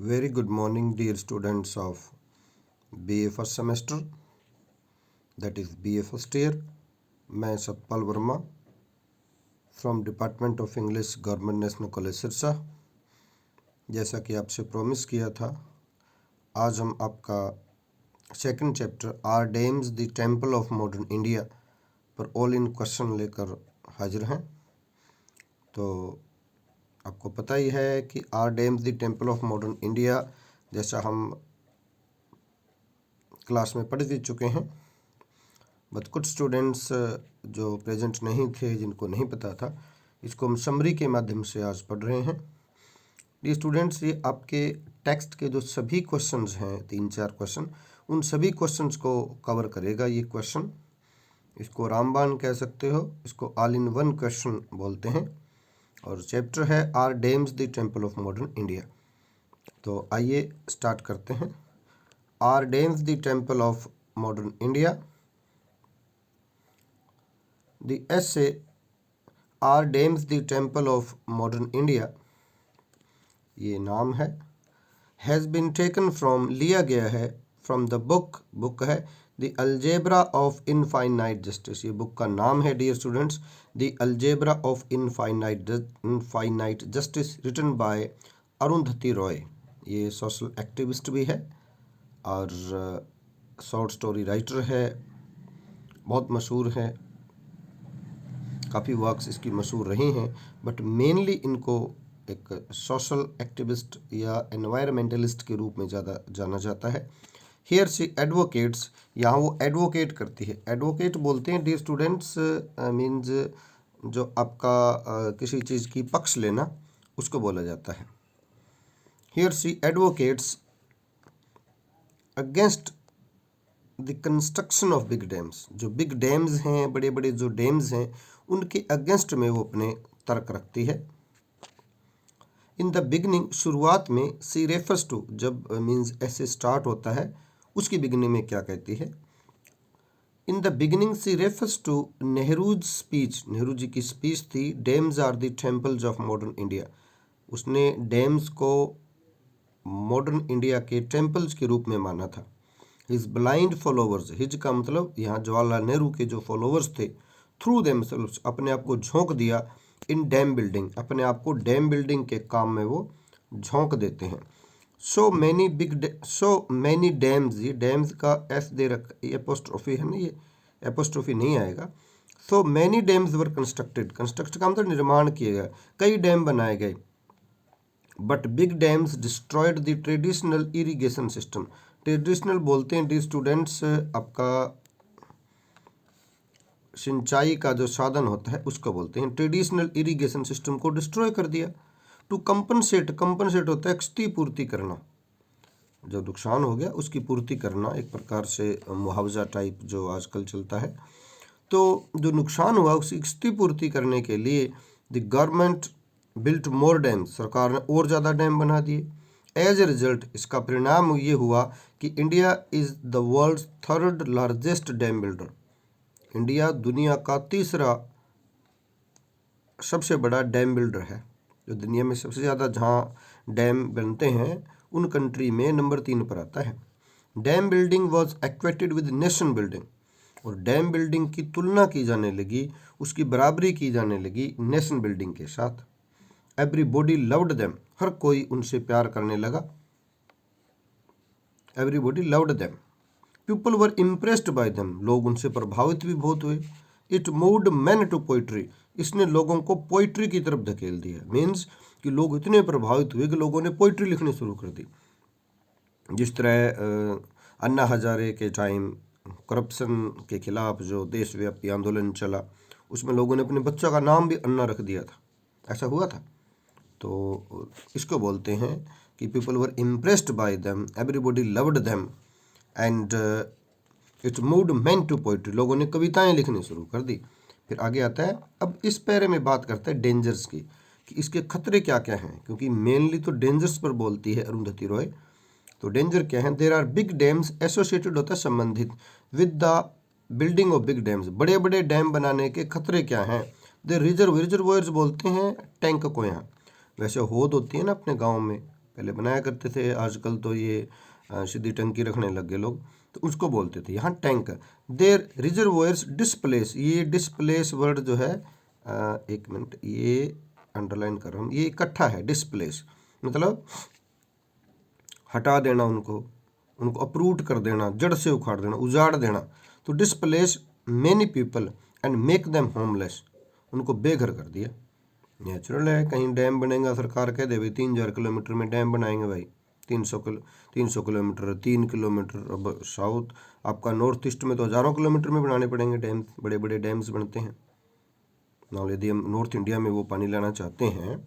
Very good morning, dear students of BA first semester, that is BA first year. मैं Satpal Verma from department of English Government National College Sirsa. जैसा कि आपसे promise किया था, आज हम आपका second chapter are dams the temple of modern India पर ऑल इन क्वेश्चन लेकर हाजिर हैं। तो आपको पता ही है कि are dams the temple of modern India जैसा हम क्लास में पढ़ भी चुके हैं, बट कुछ स्टूडेंट्स जो प्रेजेंट नहीं थे, जिनको नहीं पता था, इसको हम समरी के माध्यम से आज पढ़ रहे हैं। ये स्टूडेंट्स, ये आपके टेक्स्ट के जो सभी क्वेश्चंस हैं, 3-4 क्वेश्चन, उन सभी क्वेश्चंस को कवर करेगा ये क्वेश्चन। इसको रामबाण कह सकते हो, इसको ऑल इन वन क्वेश्चन बोलते हैं। और चैप्टर है are dams the temple of modern India. तो आइए स्टार्ट करते हैं। Are dams the temple of modern India. The essay Are Dames the Temple of Modern India, ये नाम है, has been taken from, लिया गया है from the book है The Algebra of Infinite Justice। ये बुक का नाम है dear students, The Algebra of Infinite Justice written by Arundhati Roy. ये सोशल एक्टिविस्ट भी है और शॉर्ट स्टोरी राइटर है, बहुत मशहूर है, काफ़ी वर्क्स इसकी मशहूर रही हैं, बट मेनली इनको एक सोशल एक्टिविस्ट या एनवायरमेंटलिस्ट के रूप में ज़्यादा जाना जाता है। हियर सी एडवोकेट्स, यहाँ वो एडवोकेट करती है। एडवोकेट बोलते हैं डियर स्टूडेंट्स, मीन्स जो आपका किसी चीज़ की पक्ष लेना, उसको बोला जाता है। Here she advocates against the construction of big dams. जो बिग डैम्स हैं, बड़े बड़े जो डैम्स हैं, उनके अगेंस्ट में वो अपने तर्क रखती है। इन द बिगनिंग, शुरुआत में, सी रेफर्स टू, जब मीन्स ऐसे स्टार्ट होता है, उसकी बिगनिंग में क्या कहती है। In the beginning she refers to Nehru's speech, Nehru ji की स्पीच थी, dams are the temples of modern India. उसने डैम्स को मॉडर्न इंडिया के टेम्पल्स के रूप में माना था। हिज ब्लाइंड फॉलोवर्स, हिज का मतलब यहाँ जवाहरलाल नेहरू के जो फॉलोवर्स थे, थ्रू देमसेल्व्स, अपने आप को झोंक दिया, इन डैम बिल्डिंग, अपने आप को डैम बिल्डिंग के काम में वो झोंक देते हैं। सो मैनी डैम्स, ये डैम्स का एस दे रख, एपोस्ट्रोफी है ना, ये एपोस्ट्रोफी नहीं आएगा। सो मैनी डैम्स वर कंस्ट्रक्टेड, कंस्ट्रक्ट का मतलब निर्माण किए गए, कई डैम बनाए गए। But big dams destroyed the traditional irrigation system. Traditional बोलते हैं डी स्टूडेंट्स, आपका सिंचाई का जो साधन होता है उसको बोलते हैं। ट्रेडिशनल इरिगेशन सिस्टम को डिस्ट्रॉय कर दिया। टू कंपनसेट, कंपनसेट होता है क्षतिपूर्ति करना, जो नुकसान हो गया उसकी पूर्ति करना, एक प्रकार से मुआवजा टाइप जो आजकल चलता है। तो जो नुकसान हुआ उसकी क्षतिपूर्ति करने के लिए the government built more dam, सरकार ने और ज़्यादा डैम बना दिए। एज ए रिजल्ट, इसका परिणाम ये हुआ कि India is the world's third largest dam builder. India दुनिया का तीसरा सबसे बड़ा डैम बिल्डर है। जो दुनिया में सबसे ज़्यादा जहाँ डैम बनते हैं, उन कंट्री में नंबर 3 पर आता है। Dam building was equated with nation building, और डैम बिल्डिंग की तुलना की जाने लगी, उसकी बराबरी की जाने लगी नेशन बिल्डिंग के साथ। एवरीबॉडी लव्ड देम, हर कोई उनसे प्यार करने लगा। Everybody loved them. People were impressed by them, लोग उनसे प्रभावित भी बहुत हुए। It moved man to poetry, इसने लोगों को पोइट्री की तरफ धकेल दिया। मीन्स कि लोग इतने प्रभावित हुए कि लोगों ने पोइट्री लिखनी शुरू कर दी। जिस तरह अन्ना हजारे के टाइम करप्शन के खिलाफ जो देशव्यापी आंदोलन चला, उसमें लोगों ने अपने बच्चा का नाम भी अन्ना रख दिया था, ऐसा हुआ था। तो इसको बोलते हैं कि people were impressed by them, everybody loved them and it moved man to poetry, लोगों ने कविताएं लिखनी शुरू कर दी। फिर आगे आता है, अब इस पैरे में बात करते हैं डेंजर्स की, कि इसके खतरे क्या क्या हैं, क्योंकि मेनली तो डेंजर्स पर बोलती है अरुंधति रॉय। तो डेंजर क्या है, there are big dams associated होता है संबंधित with the building of big dams, बड़े बड़े डैम बनाने के खतरे क्या हैं। द रिजर्वोयर्स बोलते हैं टैंक को, यहाँ वैसे होद होती है ना अपने गाँव में, पहले बनाया करते थे, आजकल तो ये सीधी टंकी रखने लग गए लोग, तो उसको बोलते थे। यहाँ टैंक, देयर रिजर्वोयर्स डिस्प्लेस, ये डिस्प्लेस वर्ड जो है, एक मिनट, ये अंडरलाइन कर रहा हूँ, ये इकट्ठा है। डिस्प्लेस मतलब हटा देना, उनको अप्रूट कर देना, जड़ से उखाड़ देना, उजाड़ देना। तो displace many people and make them homeless, उनको बेघर कर दिया। नेचुरल है, कहीं डैम बनेगा, सरकार कह दे भाई 3000 किलोमीटर में डैम बनाएंगे भाई, 300 किलोमीटर, 3 किलोमीटर। अब साउथ आपका नॉर्थ ईस्ट में तो हज़ारों किलोमीटर में बनाने पड़ेंगे डैम, बड़े बड़े डैम्स बनते हैं। ना यदि हम नॉर्थ इंडिया में वो पानी लाना चाहते हैं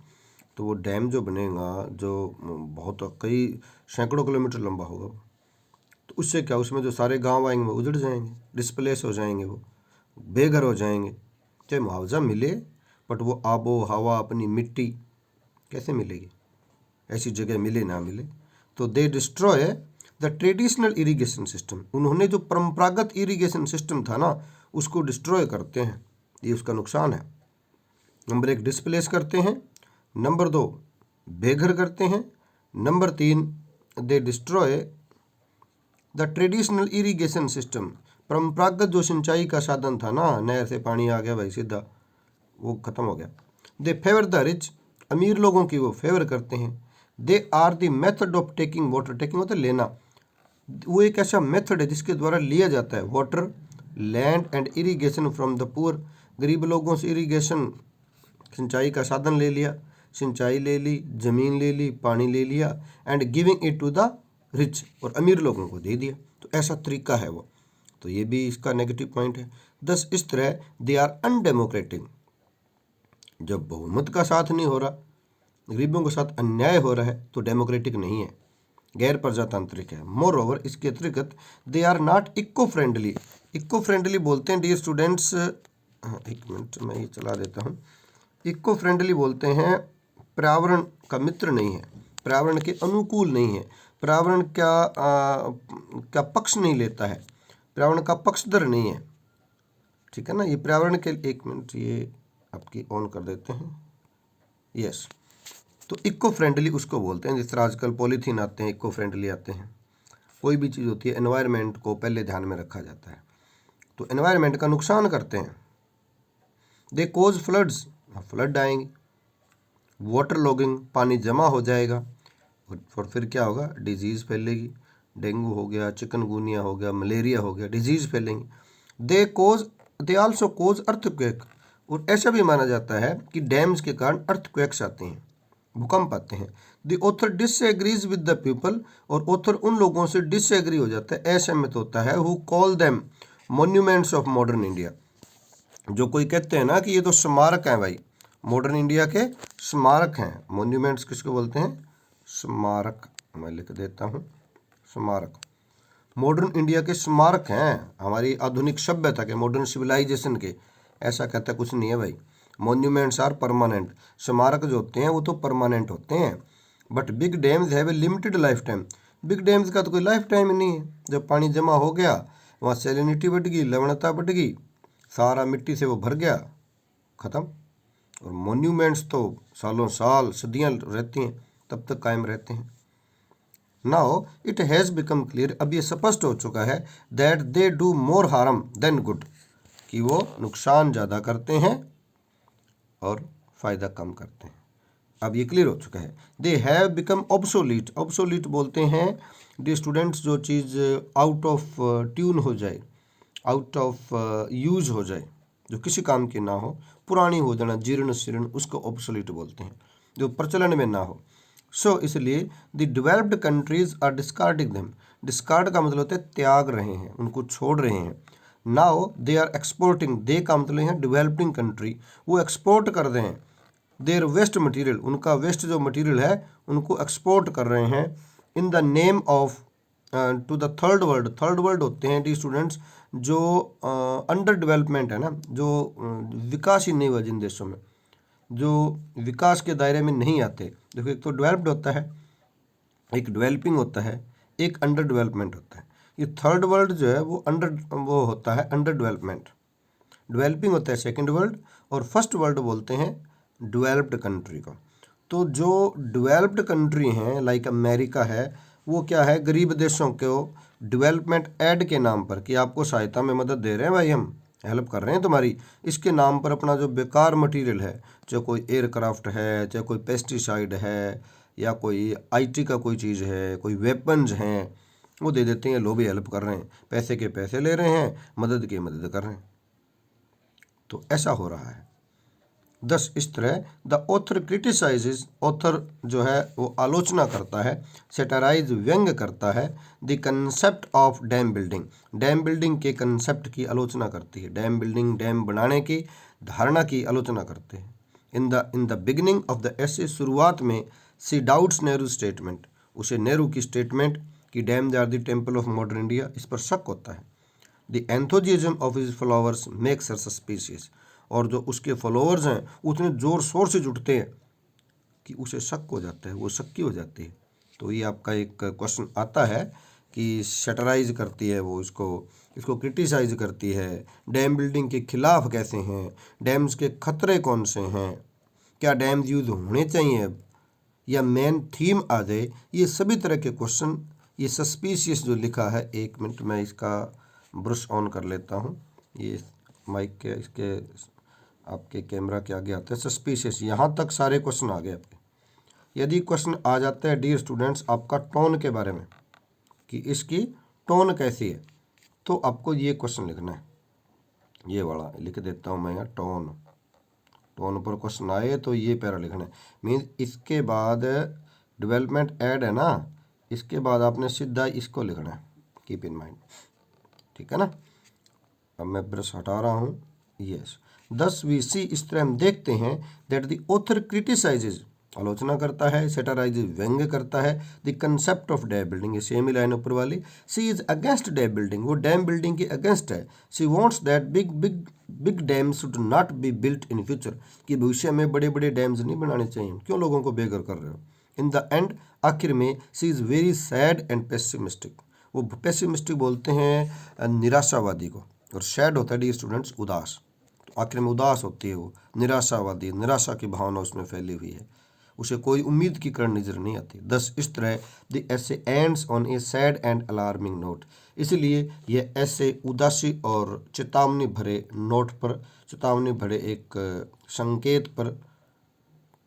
तो वो डैम जो बनेगा, जो बहुत कई सैकड़ों किलोमीटर लंबा होगा, तो उससे क्या, उसमें जो सारे गांव आएंगे वो उजड़ जाएंगे, डिस्प्लेस हो जाएंगे, वो बेघर हो जाएंगे। चाहे मुआवजा मिले, बट वो आबो हवा, अपनी मिट्टी कैसे मिलेगी, ऐसी जगह मिले ना मिले। तो दे destroy the traditional irrigation system, उन्होंने जो परंपरागत इरिगेशन सिस्टम था ना, उसको डिस्ट्रॉय करते हैं, ये उसका नुकसान है। नंबर 1 डिस्प्लेस करते हैं, नंबर 2 बेघर करते हैं, number 3 they destroy the traditional irrigation system, परंपरागत जो सिंचाई का साधन था ना, नहर से पानी आ गया भाई सीधा, वो खत्म हो गया। दे फेवर द रिच, अमीर लोगों की वो फेवर करते हैं। They are the method of taking water, taking होता है लेना, वो एक ऐसा मेथड है जिसके द्वारा लिया जाता है water, land and irrigation from the poor, गरीब लोगों से इरिगेशन, सिंचाई का साधन ले लिया, सिंचाई ले ली, जमीन ले ली, पानी ले लिया, and giving it to the rich, और अमीर लोगों को दे दिया। तो ऐसा तरीका है वो, तो ये भी इसका नेगेटिव पॉइंट है। दस इस तरह दे आर अनडेमोक्रेटिक, जब बहुमत का साथ नहीं हो रहा, गरीबों के साथ अन्याय हो रहा है, तो डेमोक्रेटिक नहीं है, गैर प्रजातांत्रिक है। मोर ओवर, इसके अतिरिक्त they are not eco friendly, eco friendly बोलते हैं डियर स्टूडेंट्स, एक मिनट मैं ये चला देता हूँ। इको फ्रेंडली बोलते हैं पर्यावरण का मित्र नहीं है, पर्यावरण के अनुकूल नहीं है, पर्यावरण का पक्ष नहीं लेता है, पर्यावरण का पक्षधर नहीं है, ठीक है ना। ये पर्यावरण के, एक मिनट ये आपकी ऑन कर देते हैं, यस। तो इको फ्रेंडली उसको बोलते हैं, जिस तरह आजकल पॉलीथीन आते हैं, इको फ्रेंडली आते हैं। कोई भी चीज़ होती है, एनवायरनमेंट को पहले ध्यान में रखा जाता है, तो एनवायरनमेंट का नुकसान करते हैं। दे कोज फ्लड्स, फ्लड आएंगे, वाटर लॉगिंग, पानी जमा हो जाएगा, और फिर क्या होगा, डिजीज़ फैलेगी, डेंगू हो गया, चिकनगुनिया हो गया, मलेरिया हो गया, डिजीज़ फैलेंगी। दे आल्सो कोज अर्थक्वेक, और ऐसा भी माना जाता है कि डैम्स के कारण अर्थक्वेक्स आते हैं, भूकंप आते हैं। The author disagrees with the people, और ऑथर उन लोगों से डिसएग्री हो जाता है, असहमत होता है, who call them monuments of modern India, जो कोई कहते हैं ना कि ये तो स्मारक हैं भाई, मॉडर्न इंडिया के स्मारक हैं। मॉन्यूमेंट्स किसको बोलते हैं, स्मारक, मैं लिख देता हूँ, स्मारक मॉडर्न इंडिया के स्मारक हैं, हमारी आधुनिक सभ्यता के, मॉडर्न सिविलाइजेशन के। ऐसा कहता कुछ नहीं है भाई, मॉन्यूमेंट्स आर परमानेंट, स्मारक जो होते हैं वो तो परमानेंट होते हैं। But big dams have a limited life time, big dams का तो कोई लाइफ टाइम ही नहीं है, जब पानी जमा हो गया वहाँ सैलिनिटी बढ़ गई, लवणता बढ़ गई, सारा मिट्टी से वो भर गया, ख़त्म। और मॉन्यूमेंट्स तो सालों साल, सदियाँ रहती हैं, तब तक कायम रहते हैं। Now it has become clear, अब ये स्पष्ट हो चुका है, that they do more harm then good, कि वो नुकसान ज़्यादा करते हैं और फ़ायदा कम करते हैं। अब ये क्लियर हो चुका है। They have become obsolete, obsolete बोलते हैं डी स्टूडेंट्स, जो चीज़ आउट ऑफ ट्यून हो जाए, आउट ऑफ यूज हो जाए, जो किसी काम की ना हो, पुरानी हो जाना, जीर्ण शीर्ण, उसको ऑब्सोलीट बोलते हैं, जो प्रचलन में ना हो। सो इसलिए the developed countries are discarding them, discard का मतलब होता है त्याग रहे हैं, उनको छोड़ रहे हैं। नाउ दे आर एक्सपोर्टिंग, दे का मतलब है डेवलपिंग कंट्री, वो एक्सपोर्ट कर रहे हैं देयर वेस्ट मटेरियल, उनका वेस्ट जो मटेरियल है उनको एक्सपोर्ट कर रहे हैं, in the name of to the third world. Third world होते हैं डी स्टूडेंट्स जो अंडर डेवलपमेंट है ना, जो विकास ही नहीं हुआ जिन देशों में, जो विकास के दायरे में नहीं आते। देखो, एक तो डेवलप्ड होता है, एक डेवलपिंग होता है, एक अंडर डेवलपमेंट होता है। ये थर्ड वर्ल्ड जो है वो होता है अंडर डेवलपमेंट, डेवलपिंग होता है सेकंड वर्ल्ड, और फर्स्ट वर्ल्ड बोलते हैं डेवलप्ड कंट्री को। तो जो डेवलप्ड कंट्री हैं लाइक अमेरिका है, वो क्या है, गरीब देशों को डेवलपमेंट एड के नाम पर कि आपको सहायता में मदद दे रहे हैं भाई, हम हेल्प कर रहे हैं तुम्हारी, इसके नाम पर अपना जो बेकार मटेरियल है, चाहे कोई एयरक्राफ्ट है, चाहे कोई पेस्टिसाइड है, या कोई आईटी का कोई चीज़ है, कोई वेपन्स हैं, वो दे देते हैं। लो भी हेल्प कर रहे हैं, पैसे के पैसे ले रहे हैं, मदद की मदद कर रहे हैं। तो ऐसा हो रहा है। दस इस तरह द ऑथर क्रिटिसाइजेज, ऑथर जो है वो आलोचना करता है, सेटराइज व्यंग करता है, the concept of dam building, dam building के कंसेप्ट की आलोचना करती है, डैम बिल्डिंग डैम बनाने की धारणा की आलोचना करते हैं। In the beginning of the ऐसे, शुरुआत में सी डाउट्स नेहरू स्टेटमेंट, उसे नेहरू की स्टेटमेंट कि dam are the temple of modern India, इस पर शक होता है। The enthusiasm of his followers makes her suspicious, और जो उसके फॉलोअर्स हैं उतने ज़ोर शोर से जुटते हैं कि उसे शक हो जाता है, वो शक्की हो जाती है। तो ये आपका एक क्वेश्चन आता है कि शटराइज करती है वो इसको क्रिटिसाइज करती है, डैम बिल्डिंग के खिलाफ कैसे हैं, डैम्स के खतरे कौन से हैं, क्या डैम्स यूज होने चाहिए, या मेन थीम आ जाए, ये सभी तरह के क्वेश्चन, ये सस्पिशियस जो लिखा है, एक मिनट मैं इसका ब्रश ऑन कर लेता हूँ, ये माइक के इसके आपके कैमरा के आगे आते हैं सस्पिशियस, यहाँ तक सारे क्वेश्चन आ गए आपके। यदि क्वेश्चन आ जाता है डियर स्टूडेंट्स आपका टोन के बारे में कि इसकी टोन कैसी है, तो आपको ये क्वेश्चन लिखना है, ये वाला लिख देता हूँ मैं यहाँ, टोन, टोन पर क्वेश्चन आए तो ये पैरा लिखना है। मीन्स इसके बाद डेवलपमेंट ऐड है ना, इसके बाद आपने सीधा इसको लिखना है, कीप इन माइंड, ठीक है ना। अब मैं ब्रश हटा रहा हूँ, यस। दस वी सी, इस तरह हम देखते हैं दैट द ऑथर क्रिटिसाइजेज, आलोचना करता है, सेटराइज व्यंग्य करता है, the concept of dam building, ये सेम ही लाइन ऊपर वाली, सी इज अगेंस्ट डैम बिल्डिंग, वो डैम बिल्डिंग के अगेंस्ट है। सी wants that big big big dam should not be built in future, कि भविष्य में बड़े बड़े डैम्स नहीं बनाने चाहिए, क्यों लोगों को बेघर कर रहे हो। इन द एंड, आखिर में, she is very sad and pessimistic, वो पेसिमिस्टिक बोलते हैं निराशावादी को, और सैड होता है डियर स्टूडेंट्स उदास, तो आखिर में उदास होती है वो, निराशावादी, निराशा की भावना उसमें फैली हुई है, उसे कोई उम्मीद की किरण नजर नहीं आती। दस इस तरह द ऐसे ends on A sad and alarming note, इसलिए यह ऐसे उदासी और चेतावनी भरे नोट पर, चेतावनी भरे एक संकेत पर,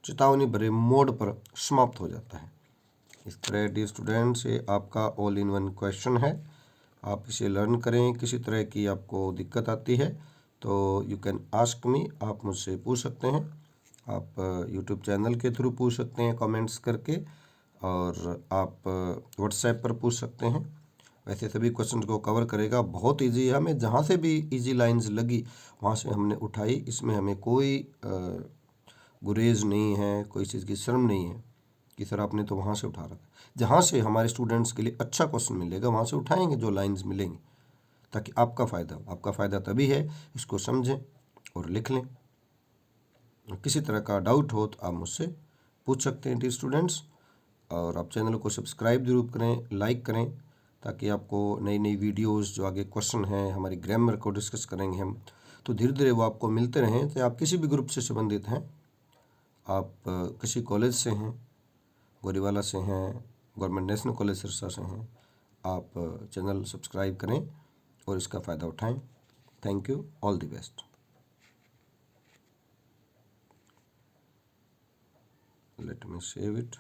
चेतावनी भरे मोड पर समाप्त हो जाता है। इस तरह डियर स्टूडेंट्स ये आपका ऑल इन वन क्वेश्चन है, आप इसे लर्न करें। किसी तरह की आपको दिक्कत आती है तो यू कैन आस्क मी, आप मुझसे पूछ सकते हैं, आप यूट्यूब चैनल के थ्रू पूछ सकते हैं कमेंट्स करके, और आप व्हाट्सएप पर पूछ सकते हैं। वैसे सभी क्वेश्चन को कवर करेगा, बहुत इजी है, हमें जहाँ से भी इजी लाइंस लगी वहाँ से हमने उठाई, इसमें हमें कोई गुरेज नहीं है, कोई चीज़ की शर्म नहीं है कि सर आपने तो वहाँ से उठा रखा, जहाँ से हमारे स्टूडेंट्स के लिए अच्छा क्वेश्चन मिलेगा वहाँ से उठाएंगे जो लाइंस मिलेंगी, ताकि आपका फ़ायदा हो। आपका फ़ायदा तभी है, इसको समझें और लिख लें। किसी तरह का डाउट हो तो आप मुझसे पूछ सकते हैं डियर स्टूडेंट्स, और आप चैनल को सब्सक्राइब जरूर करें, लाइक करें, ताकि आपको नई नई वीडियोस जो आगे क्वेश्चन हैं, हमारी ग्रामर को डिस्कस करेंगे हम, तो धीरे धीरे वो आपको मिलते रहें। तो आप किसी भी ग्रुप से संबंधित हैं, आप किसी कॉलेज से हैं, गोरीवाला से हैं, गवर्नमेंट नेशनल कॉलेज सिरसा से हैं, आप चैनल सब्सक्राइब करें और इसका फ़ायदा उठाएं। Thank you, all the best. Let me save it.